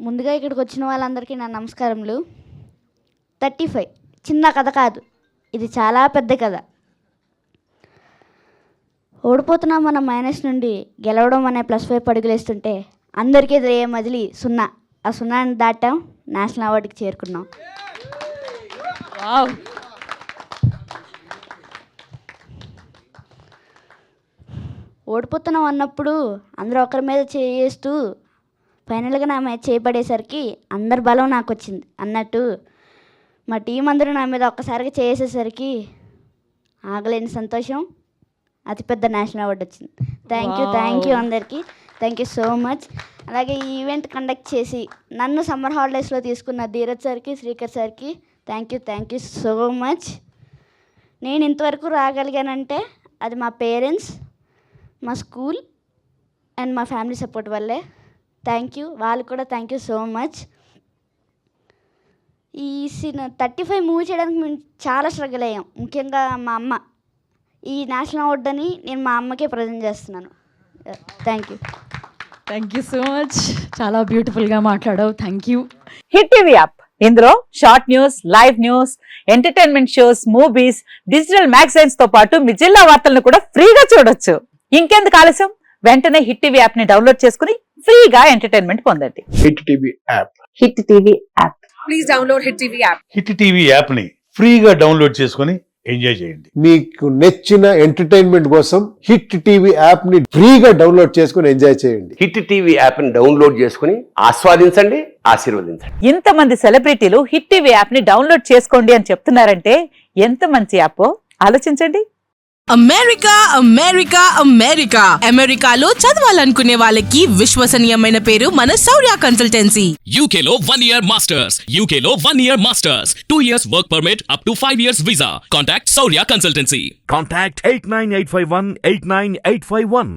ముందుగా ఇక్కడికి వచ్చిన వాళ్ళందరికీ నా నమస్కారములు. 35 చిన్న కథ కాదు, ఇది చాలా పెద్ద కథ. ఓడిపోతున్నాం మన మైనస్ నుండి గెలవడం అనే +5 అడుగులేస్తుంటే అందరికీ ఎదురయ్యే మజిలీ 0. ఆ 0ని దాటాం, నేషనల్ అవార్డుకి చేరుకున్నాం. ఓడిపోతున్నాం అన్నప్పుడు అందరూ ఒకరి మీద చేస్తూ ఫైనల్గా నా మీద చేయబడేసరికి అందరి బలం నాకు వచ్చింది అన్నట్టు మా టీం అందరూ నా మీద ఒక్కసారిగా చేసేసరికి ఆగలేని సంతోషం, అతిపెద్ద నేషనల్ అవార్డు వచ్చింది. థ్యాంక్ యూ అందరికీ, థ్యాంక్ యూ సో మచ్. అలాగే ఈ ఈవెంట్ కండక్ట్ చేసి నన్ను సమ్మర్ హాలిడేస్లో తీసుకున్న ధీరజ్ సార్కి, శ్రీకర్ సార్కి థ్యాంక్ యూ సో మచ్. నేను ఇంతవరకు రాగలిగానంటే అది మా పేరెంట్స్, మా స్కూల్ అండ్ మా ఫ్యామిలీ సపోర్ట్ వల్లే. థ్యాంక్ యూ, వాళ్ళు కూడా థ్యాంక్ యూ సో మచ్. ఈ 35 మూవీ చేయడానికి మేము చాలా స్ట్రగుల్ అయ్యాం. ముఖ్యంగా మా అమ్మ. ఈ నేషనల్ అవార్డు అని నేను మా అమ్మకే ప్రజెంట్ చేస్తున్నాను. Thank you so much. చాలా బ్యూటిఫుల్గా మాట్లాడావు. Thank you. Hit TV app, ఇందులో short news, live news, entertainment shows, movies, digital magazines తో పాటు మీ జిల్లా వార్తలను కూడా ఫ్రీగా చూడొచ్చు. ఇంకెందుకు ఆలస్యం, వెంటనే హిట్ టీవీ యాప్ ని డౌన్లోడ్ చేసుకుని ఫ్రీగా ఎంటర్టైన్మెంట్ పొందండి. Hit TV app. Hit TV app. Please download hit TV app. Hit TV app ని ఫ్రీగా డౌన్లోడ్ చేసుకుని ఎంజాయ్ చేయండి. మీకు నచ్చిన ఎంటర్టైన్మెంట్ కోసం హిట్ టీవీ యాప్ ని ఫ్రీగా డౌన్లోడ్ చేసుకుని ఎంజాయ్ చేయండి. హిట్ టీవీ యాప్ ని డౌన్లోడ్ చేసుకుని ఆస్వాదించండి, ఆశీర్వదించండి. ఇంతమంది సెలబ్రిటీలు హిట్ టీవీ యాప్ ని డౌన్లోడ్ చేసుకోండి అని చెప్తున్నారంటే ఎంత మంచి యాప్ ఆలోచించండి. అమెరికాలో చదవాలనుకునే వాళ్ళకి విశ్వసనీయమైన పేరు మన శౌర్య కన్సల్టెన్సీ. UK లో 1 year masters, UK లో 1 year masters, 2 years work permit up to 5 years visa. Contact Saurya Consultancy. Contact 89851 89851.